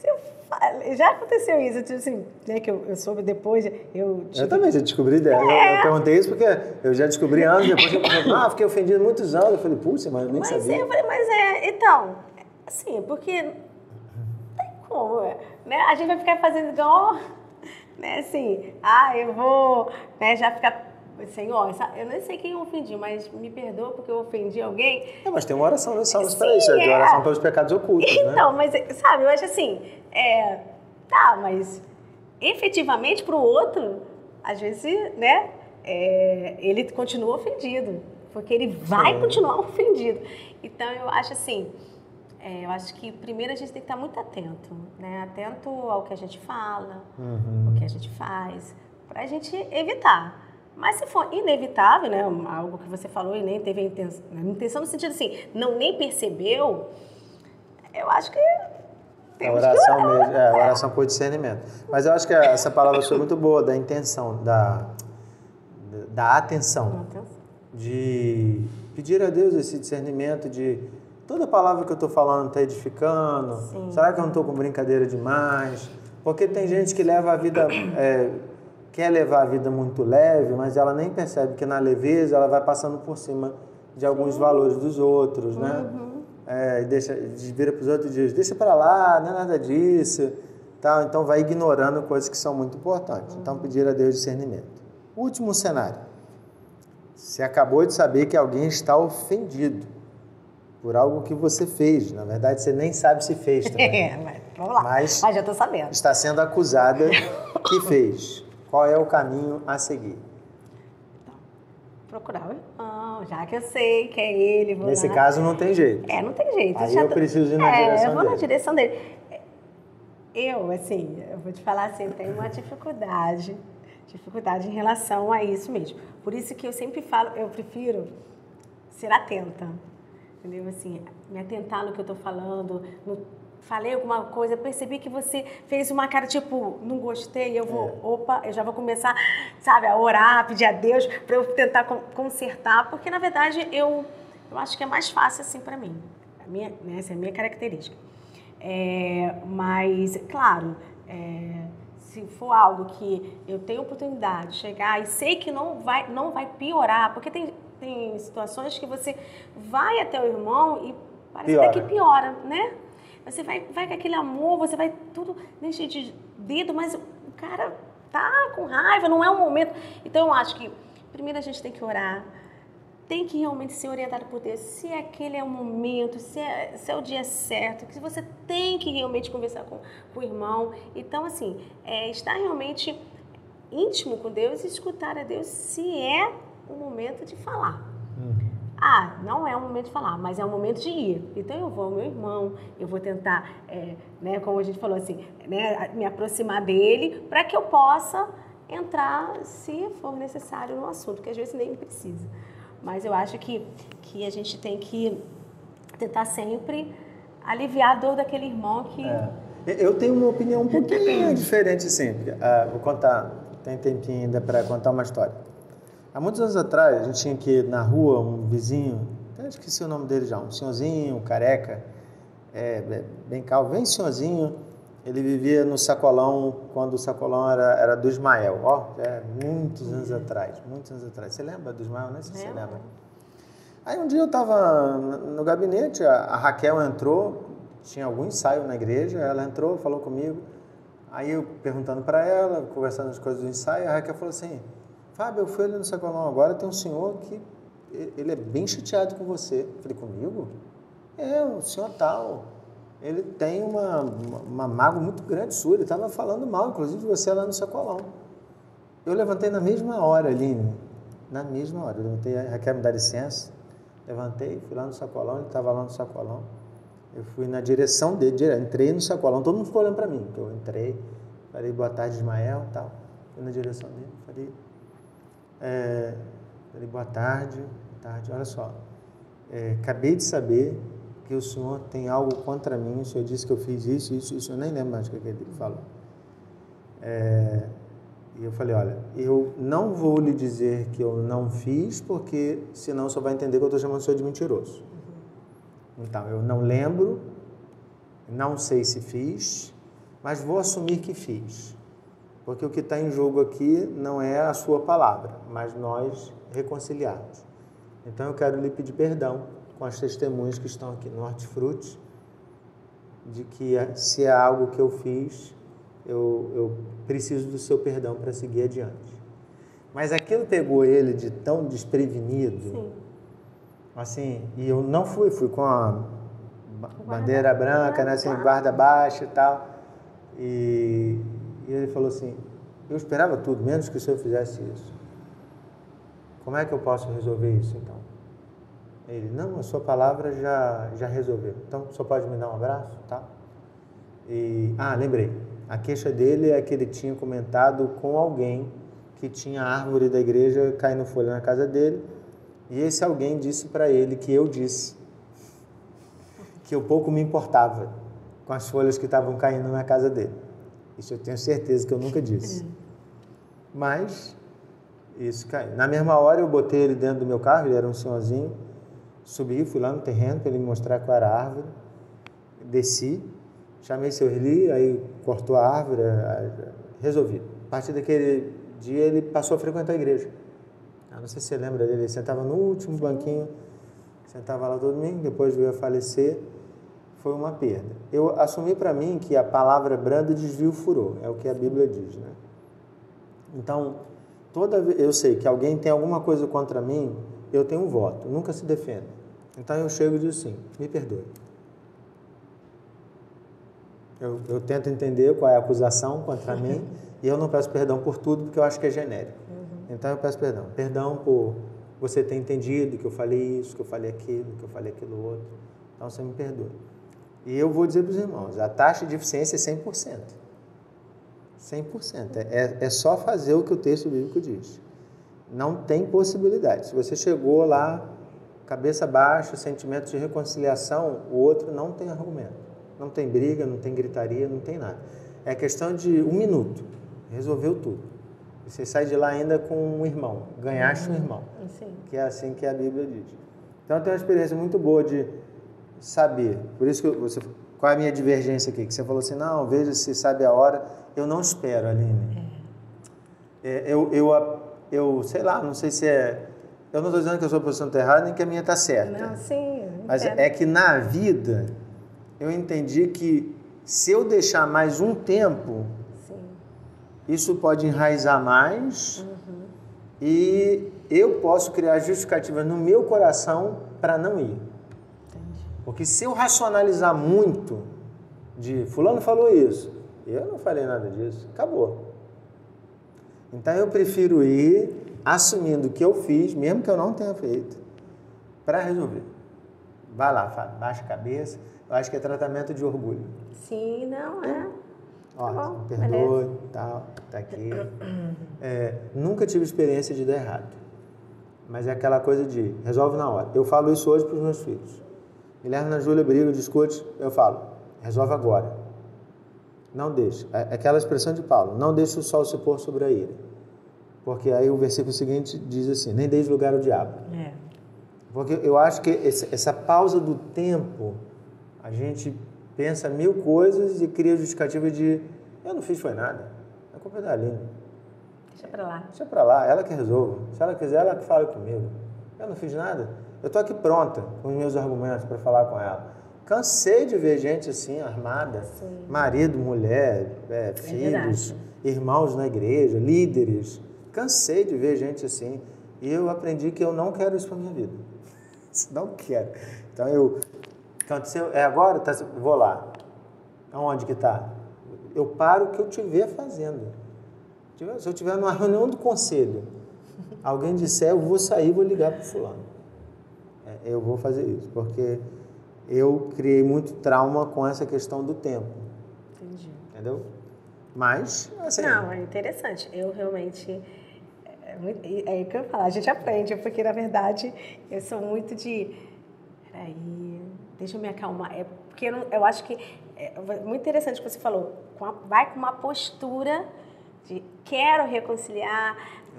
eu já aconteceu isso, tipo assim, né, que eu soube depois, eu
também já descobri, eu perguntei isso porque eu já descobri anos depois, eu falei, fiquei ofendido muitos anos, eu falei, puxa, mas eu nem sabia.
Eu falei, então, assim, porque não tem como, né, a gente vai ficar fazendo igual, né, assim, eu vou, né, já ficar, Senhor, eu nem sei quem eu ofendi, mas me perdoa porque eu ofendi alguém.
Mas tem uma oração nos Salmos para isso, de oração pelos pecados ocultos,
então,
né?
mas, sabe, eu acho assim, mas efetivamente para o outro, às vezes, né, ele continua ofendido, porque ele vai continuar ofendido. Então, eu acho assim, eu acho que primeiro a gente tem que estar muito atento, né, atento ao que a gente fala, ao que a gente faz, para a gente evitar. Mas se for inevitável, né, algo que você falou e nem teve a intenção no sentido assim, nem percebeu, eu acho que
a oração mesmo, a oração por discernimento. Mas eu acho que essa palavra foi muito boa, da intenção, da atenção, de pedir a Deus esse discernimento de toda palavra que eu estou falando está edificando, será que eu não estou com brincadeira demais? Porque tem gente que leva a vida... quer levar a vida muito leve, mas ela nem percebe que na leveza ela vai passando por cima de alguns valores dos outros, né? Vira para os outros e diz, deixa para lá, não é nada disso. Tá? Então vai ignorando coisas que são muito importantes. Então pedir a Deus discernimento. Último cenário. Você acabou de saber que alguém está ofendido por algo que você fez. Na verdade, você nem sabe se fez também.
Mas vamos lá. Mas já estou sabendo.
Está sendo acusada que fez. Qual é o caminho a seguir?
Então, procurar o irmão, já que eu sei que é ele.
Nesse caso não tem jeito.
Não tem jeito.
Aí eu preciso ir na direção dele.
Eu vou na direção dele. Eu vou te falar assim, eu tenho uma dificuldade em relação a isso mesmo. Por isso que eu sempre falo, eu prefiro ser atenta. Entendeu? Assim, me atentar no que eu estou falando, falei alguma coisa, percebi que você fez uma cara tipo, não gostei, eu já vou começar, sabe, a orar, a pedir a Deus para eu tentar consertar, porque na verdade eu acho que é mais fácil assim para mim, essa é a minha característica. Mas, claro, se for algo que eu tenho oportunidade de chegar e sei que não vai piorar, porque tem situações que você vai até o irmão e parece até que piora, né? Você vai com aquele amor, você vai tudo cheio de dedo, mas o cara tá com raiva, não é o momento. Então, eu acho que primeiro a gente tem que orar, tem que realmente ser orientado por Deus, se aquele é o momento, se é o dia certo, que você tem que realmente conversar com o irmão. Então, assim, estar realmente íntimo com Deus e escutar a Deus se é o momento de falar. Não é o momento de falar, mas é o momento de ir. Então eu vou ao meu irmão, eu vou tentar, né, como a gente falou assim, né, me aproximar dele para que eu possa entrar, se for necessário, no assunto, que às vezes nem precisa. Mas eu acho que a gente tem que tentar sempre aliviar a dor daquele irmão que...
Eu tenho uma opinião um pouquinho diferente sempre. Vou contar, tem tempinho ainda para contar uma história. Há muitos anos atrás, a gente tinha que ir na rua, um vizinho, até esqueci o nome dele já, um senhorzinho, um careca, bem calvo, bem senhorzinho. Ele vivia no Sacolão, quando o Sacolão era do Ismael, muitos anos atrás. Você lembra do Ismael? Nem sei se você lembra. Aí um dia eu estava no gabinete, a Raquel entrou, tinha algum ensaio na igreja, ela entrou, falou comigo, aí eu perguntando para ela, conversando as coisas do ensaio, a Raquel falou assim, Fábio, eu fui ali no Sacolão agora, tem um senhor que ele é bem chateado com você. Eu falei, comigo? O senhor tal. Ele tem uma mágoa muito grande sua, ele estava falando mal, inclusive, de você lá no Sacolão. Eu levantei na mesma hora, Aline, na mesma hora. Eu levantei, a Raquel me dá licença, levantei, fui lá no Sacolão, ele estava lá no Sacolão. Eu fui na direção dele, entrei no Sacolão, todo mundo ficou olhando para mim. Eu entrei, falei, boa tarde, Ismael, tal. Fui na direção dele, falei, boa tarde, tarde, olha só, acabei de saber que o senhor tem algo contra mim, o senhor disse que eu fiz isso, eu nem lembro mais o que ele falou. E eu falei, olha, eu não vou lhe dizer que eu não fiz, porque senão o senhor vai entender que eu estou chamando o senhor de mentiroso. Então, eu não lembro, não sei se fiz, mas vou assumir que fiz. Porque o que está em jogo aqui não é a sua palavra, mas nós reconciliarmos. Então, eu quero lhe pedir perdão com as testemunhas que estão aqui no Hortifruti, de que se é algo que eu fiz, eu preciso do seu perdão para seguir adiante. Mas aquilo pegou ele de tão desprevenido.
Sim.
Assim, e eu não fui com a bandeira branca, né, assim, guarda baixa e tal. E ele falou assim, eu esperava tudo, menos que o senhor fizesse isso. Como é que eu posso resolver isso, então? Ele, não, a sua palavra já resolveu. Então, o senhor pode me dar um abraço, tá? Lembrei. A queixa dele é que ele tinha comentado com alguém que tinha a árvore da igreja caindo folha na casa dele. E esse alguém disse para ele que eu disse que eu pouco me importava com as folhas que estavam caindo na casa dele. Isso eu tenho certeza que eu nunca disse. Mas isso caiu. Na mesma hora eu botei ele dentro do meu carro, ele era um senhorzinho, subi, fui lá no terreno para ele me mostrar qual era a árvore, desci, chamei seu Erli, aí cortou a árvore, resolvi. A partir daquele dia ele passou a frequentar a igreja. Não sei se você lembra dele, ele sentava no último banquinho, sentava lá todo domingo, depois veio a falecer, foi uma perda. Eu assumi para mim que a palavra branda desvia o furor, é o que a Bíblia diz, né? Então, toda vez eu sei que alguém tem alguma coisa contra mim, eu tenho um voto, nunca se defendo. Então eu chego e digo assim, me perdoe. Eu tento entender qual é a acusação contra mim e eu não peço perdão por tudo porque eu acho que é genérico. Então eu peço perdão. Perdão por você ter entendido que eu falei isso, que eu falei aquilo, que eu falei aquilo outro. Então você me perdoa. E eu vou dizer para os irmãos, a taxa de eficiência é 100%. 100%. É só fazer o que o texto bíblico diz. Não tem possibilidade. Se você chegou lá, cabeça baixa, sentimento de reconciliação, o outro não tem argumento. Não tem briga, não tem gritaria, não tem nada. É questão de 1 minuto. Resolveu tudo. Você sai de lá ainda com um irmão. Ganhaste um irmão.
Sim.
Que é assim que a Bíblia diz. Então, eu tenho uma experiência muito boa de saber. Por isso que qual é a minha divergência aqui? Que você falou assim, não, veja se sabe a hora. Eu não espero, Aline. Eu sei lá, não sei se é... Eu não estou dizendo que a sua posição está errada, nem que a minha está certa.
Não, sim.
Mas é que na vida, eu entendi que se eu deixar mais um tempo, isso pode enraizar mais e eu posso criar justificativas no meu coração para não ir.
Entendi.
Porque se eu racionalizar muito de fulano falou isso, eu não falei nada disso, acabou. Então eu prefiro ir assumindo o que eu fiz, mesmo que eu não tenha feito, para resolver. Vai lá, Fábio, baixa a cabeça. Eu acho que é tratamento de orgulho.
Sim, não é.
Ó,
Tá bom,
perdoe,
beleza.
tal, tá aqui. Nunca tive experiência de dar errado. Mas é aquela coisa de resolve na hora. Eu falo isso hoje para os meus filhos. Guilherme e Ana Júlia brigam, discute, eu falo, resolve agora. Não deixe. Aquela expressão de Paulo, não deixe o sol se pôr sobre a ira. Porque aí o versículo seguinte diz assim, nem deixe lugar ao diabo. Porque eu acho que essa pausa do tempo, a gente pensa 1000 coisas e cria justificativa de eu não fiz foi nada. A culpa é da Aline.
Deixa pra lá.
Deixa pra lá, ela que resolva. Se ela quiser, ela que fale comigo. Eu não fiz nada. Eu tô aqui pronta com os meus argumentos para falar com ela. Cansei de ver gente assim, armada.
Sim.
Marido, mulher, filhos, irmãos na igreja, líderes. Cansei de ver gente assim. E eu aprendi que eu não quero isso para minha vida. Não quero. Então aconteceu, agora, vou lá. Aonde que está? Eu paro o que eu estiver fazendo. Se eu estiver numa reunião do conselho, alguém disser, eu vou sair, vou ligar para o fulano. Eu vou fazer isso, porque eu criei muito trauma com essa questão do tempo.
Entendi.
Entendeu? Mas, assim...
Não, é interessante. Eu realmente... É o que eu falo, a gente aprende, porque na verdade eu sou muito de... Peraí, deixa eu me acalmar. É porque eu acho que é muito interessante o que você falou. Vai com uma postura de quero reconciliar,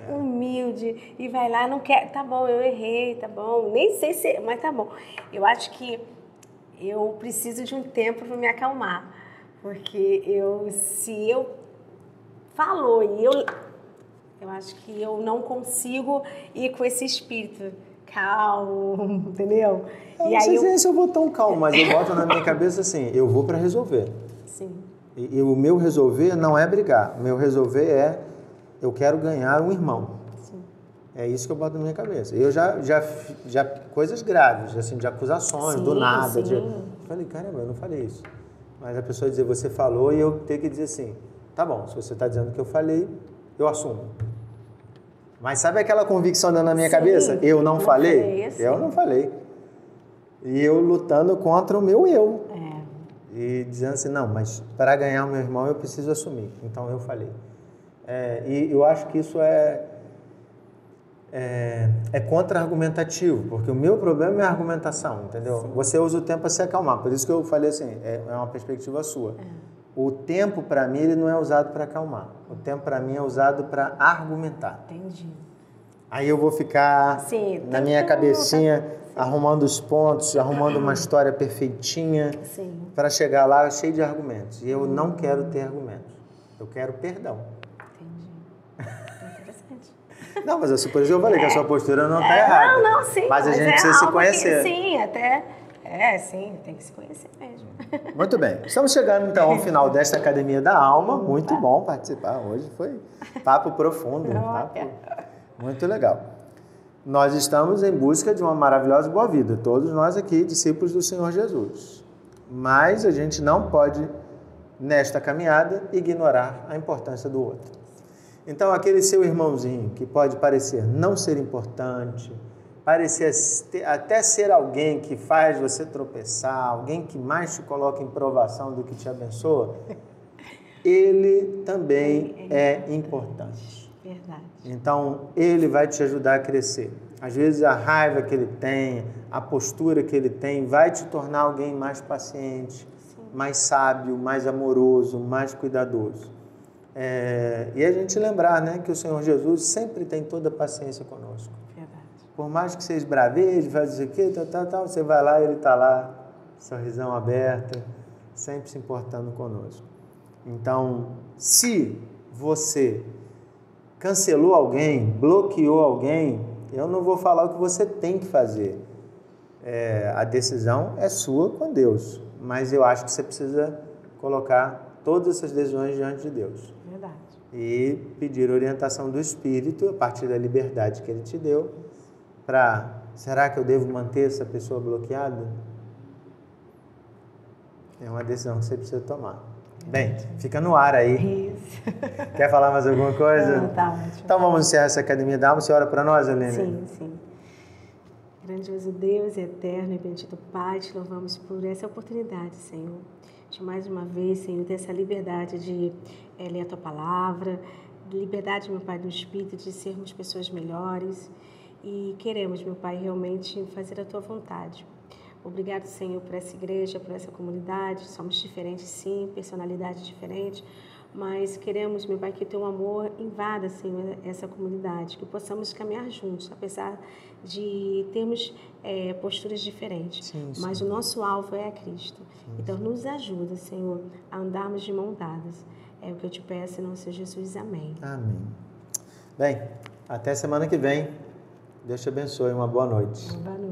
humilde, e vai lá, não quer, tá bom, eu errei, tá bom, nem sei se, mas tá bom. Eu acho que eu preciso de um tempo para me acalmar, porque se eu falou e eu acho que eu não consigo ir com esse espírito calmo, entendeu?
Eu não sei se eu vou tão calmo, mas eu boto na minha cabeça assim, eu vou para resolver.
Sim.
E o meu resolver não é brigar, o meu resolver é, eu quero ganhar um irmão.
Sim.
É isso que eu boto na minha cabeça. Eu já coisas graves, assim, de acusações,
sim,
do nada.
Sim.
Falei, caramba, eu não falei isso. Mas a pessoa dizer, você falou, e eu ter que dizer assim, tá bom, se você está dizendo que eu falei, eu assumo. Mas sabe aquela convicção dentro da minha cabeça? Eu não falei?
Assim.
Eu não falei. E eu lutando contra o meu eu.
É.
E dizendo assim, não, mas para ganhar o meu irmão eu preciso assumir. Então eu falei. E eu acho que isso é contra-argumentativo, porque o meu problema é a argumentação, entendeu? Sim. Você usa o tempo para se acalmar, por isso que eu falei assim, é uma perspectiva sua. O tempo, para mim, ele não é usado para acalmar. O tempo, para mim, é usado para argumentar.
Entendi.
Aí eu vou ficar na minha cabecinha, arrumando os pontos, arrumando uma história perfeitinha para chegar lá cheio de argumentos. E eu não quero ter argumentos. Eu quero perdão.
Entendi. Interessante.
Não, mas por isso eu falei que a sua postura não está errada.
Não, sim.
Mas a gente precisa se conhecer.
Sim, até... sim, tem que se conhecer mesmo.
Muito bem. Estamos chegando, então, ao final desta Academia da Alma. Muito bom participar. Hoje foi papo profundo. Papo muito legal. Nós estamos em busca de uma maravilhosa boa vida. Todos nós aqui, discípulos do Senhor Jesus. Mas a gente não pode, nesta caminhada, ignorar a importância do outro. Então, aquele seu irmãozinho que pode parecer não ser importante, parecer até ser alguém que faz você tropeçar, alguém que mais te coloca em provação do que te abençoa, ele também é importante.
Verdade.
Então, ele vai te ajudar a crescer. Às vezes, a raiva que ele tem, a postura que ele tem, vai te tornar alguém mais paciente, mais sábio, mais amoroso, mais cuidadoso. E a gente lembrar, né, que o Senhor Jesus sempre tem toda a paciência conosco. Por mais que você esbraveje, faz isso aqui, tal, você vai lá e ele está lá, sorrisão aberto, sempre se importando conosco. Então, se você cancelou alguém, bloqueou alguém, eu não vou falar o que você tem que fazer. A decisão é sua com Deus, mas eu acho que você precisa colocar todas essas decisões diante de Deus.
Verdade.
E pedir orientação do Espírito, a partir da liberdade que Ele te deu, será que eu devo manter essa pessoa bloqueada? É uma decisão que você precisa tomar. Bem, fica no ar aí.
Isso.
Quer falar mais alguma coisa?
Não, tá ótimo.
Então vamos encerrar essa Academia da Alma. Você ora para nós, Aline?
Sim. Grandioso Deus, eterno e bendito Pai, te louvamos por essa oportunidade, Senhor. De mais uma vez, Senhor, ter essa liberdade de ler a Tua Palavra, liberdade, meu Pai, do Espírito, de sermos pessoas melhores. E queremos, meu Pai, realmente fazer a Tua vontade. Obrigado, Senhor, por essa igreja, por essa comunidade. Somos diferentes, sim, personalidades diferentes, mas queremos, meu Pai, que o Teu amor invada, Senhor, essa comunidade, que possamos caminhar juntos, apesar de termos posturas diferentes. Sim. Mas o nosso alvo é a Cristo. Sim. Então, nos ajuda, Senhor, a andarmos de mão dadas. É o que eu te peço, em nome de Jesus. Amém.
Amém. Bem, até semana que vem. Deus te abençoe. Uma boa noite.
Boa noite.